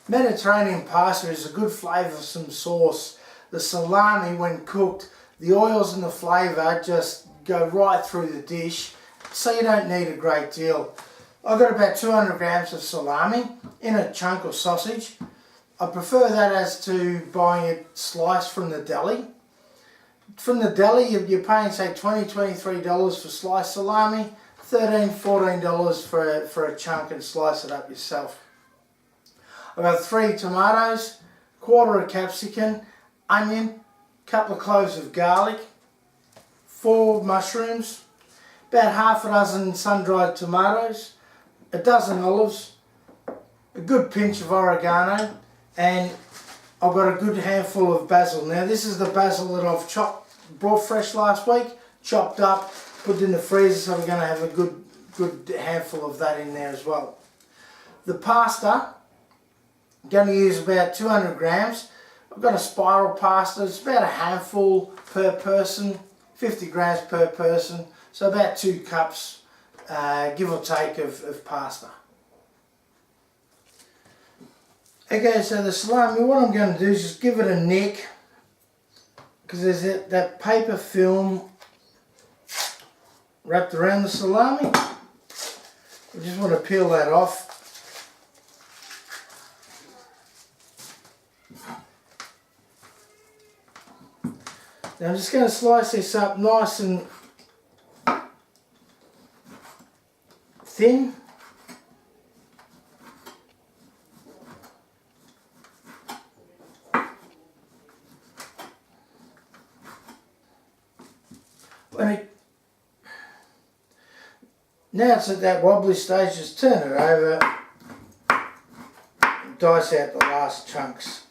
Mediterranean pasta is a good flavoursome sauce. The salami, when cooked, the oils and the flavour just go right through the dish, so you don't need a great deal. I've got about 200 grams of salami in a chunk of sausage. I prefer that as to buying it sliced from the deli. From the deli, you're paying say $20, $23 for sliced salami, $13, $14 for a chunk, and slice it up yourself. I've got 3 tomatoes, quarter of capsicum, onion, couple of cloves of garlic, 4 mushrooms, about half a dozen sun-dried tomatoes, a dozen olives, a good pinch of oregano, and I've got a good handful of basil. Now this is the basil that I've brought fresh last week, chopped up, put in the freezer, so we're going to have a good handful of that in there as well. The pasta, I'm going to use about 200 grams. I've got a spiral pasta, it's about a handful per person, 50 grams per person, so about 2 cups, give or take, of pasta. Okay, so the salami, what I'm going to do is just give it a nick, because there's that paper film wrapped around the salami. I just want to peel that off. Now I'm just going to slice this up nice and thin. Now it's at that wobbly stage, just turn it over, dice out the last chunks.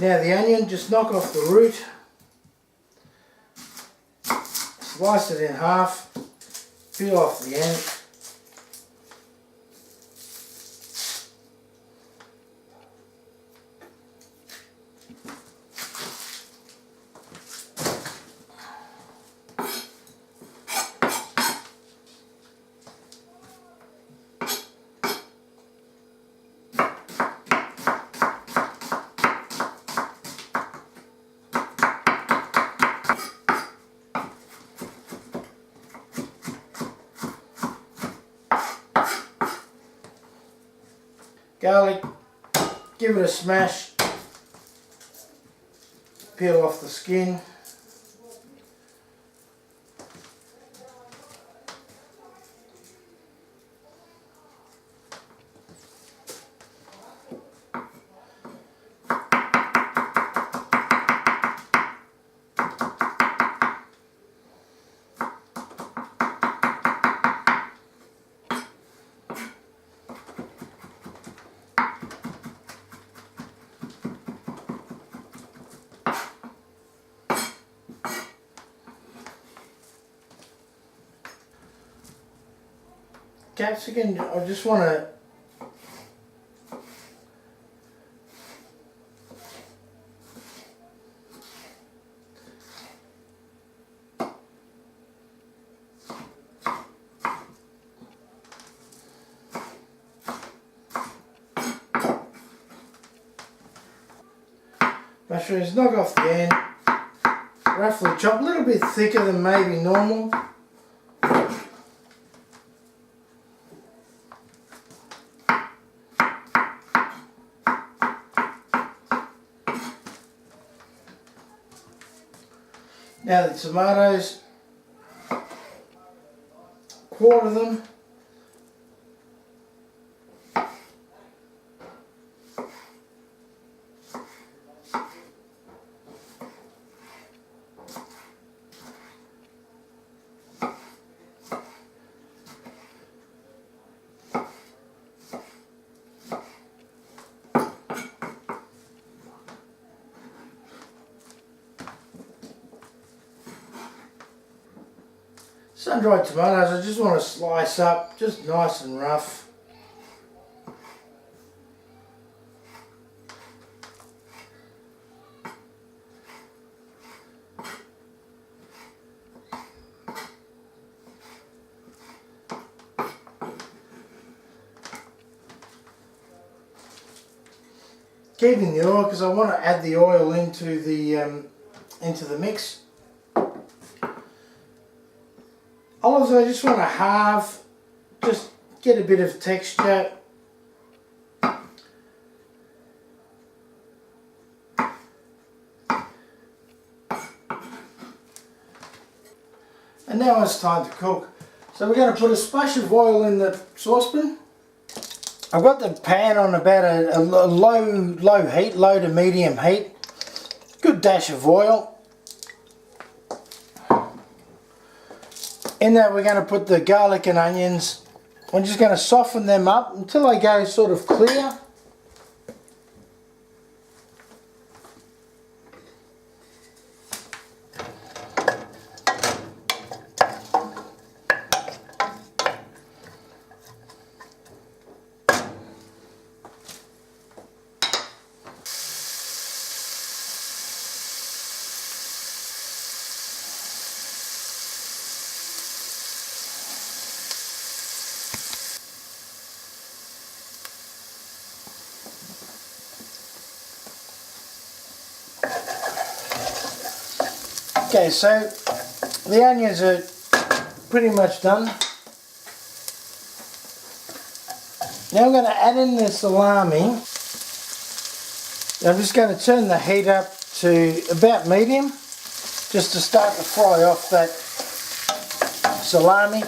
Now the onion, just knock off the root, slice it in half, peel off the end. Garlic, give it a smash, peel off the skin. Capsicum, I just want to mushrooms, knock off the end, roughly chop, a little bit thicker than maybe normal. Now the tomatoes, quarter them. Sun-dried tomatoes, I just want to slice up, just nice and rough. keeping the oil because I want to add the oil into the mix. Olives I just want to halve, just get a bit of texture. And now it's time to cook. So we're going to put a splash of oil in the saucepan. I've got the pan on about a low heat, low to medium heat. Good dash of oil. In that we're going to put the garlic and onions. I'm just going to soften them up until they go sort of clear. Okay, so the onions are pretty much done. Now I'm going to add in the salami. I'm just going to turn the heat up to about medium, just to start to fry off that salami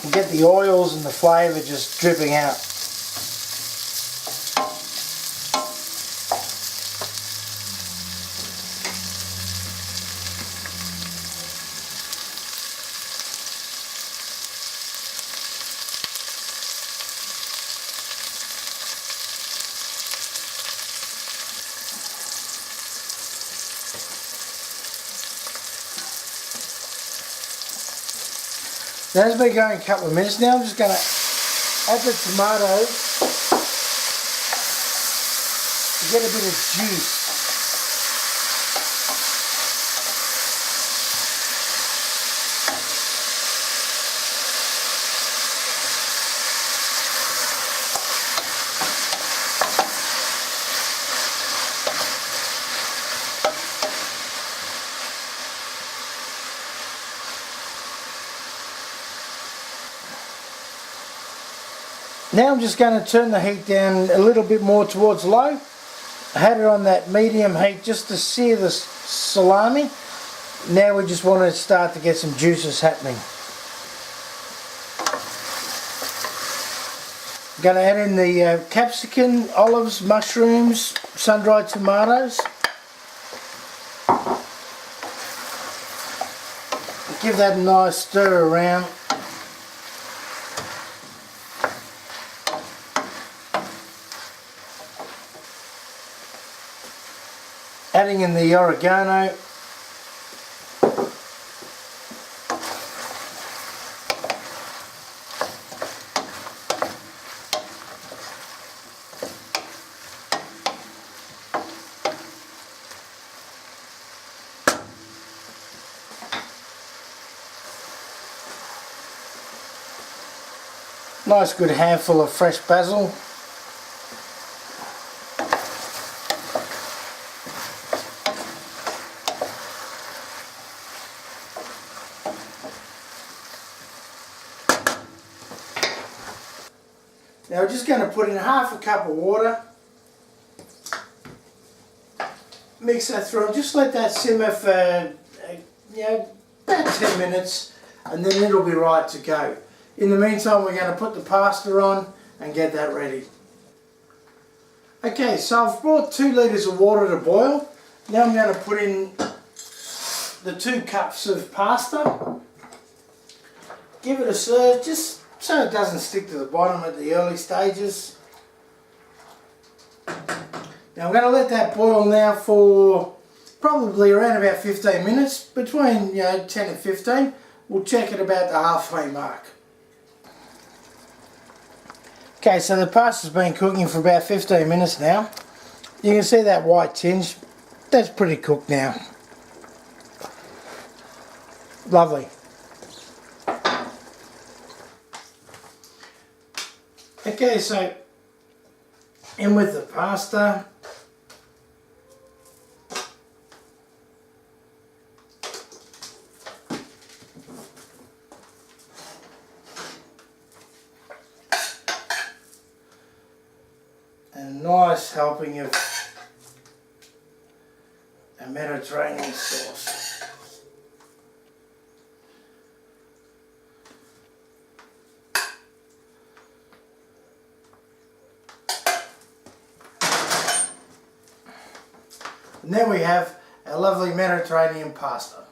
and get the oils and the flavour just dripping out. Now it's been going a couple of minutes now. I'm just going to add the tomatoes to get a bit of juice. Now I'm just going to turn the heat down a little bit more towards low. I had it on that medium heat just to sear the salami. Now we just want to start to get some juices happening. I'm going to add in the capsicum, olives, mushrooms, sun-dried tomatoes. Give that a nice stir around. Adding in the oregano. Nice good handful of fresh basil. Now we're just going to put in half a cup of water, mix that through and just let that simmer for about 10 minutes and then it'll be right to go. In the meantime we're going to put the pasta on and get that ready. Okay, so I've brought 2 litres of water to boil. Now I'm going to put in the 2 cups of pasta. Give it a stir just so it doesn't stick to the bottom at the early stages. Now I'm going to let that boil now for probably around about 15 minutes, between 10 and 15. We'll check it about the halfway mark. Okay, so the pasta's been cooking for about 15 minutes now. You can see that white tinge. That's pretty cooked now. Lovely. Okay, so in with the pasta. nice helping of a Mediterranean sauce. And there we have a lovely Mediterranean pasta.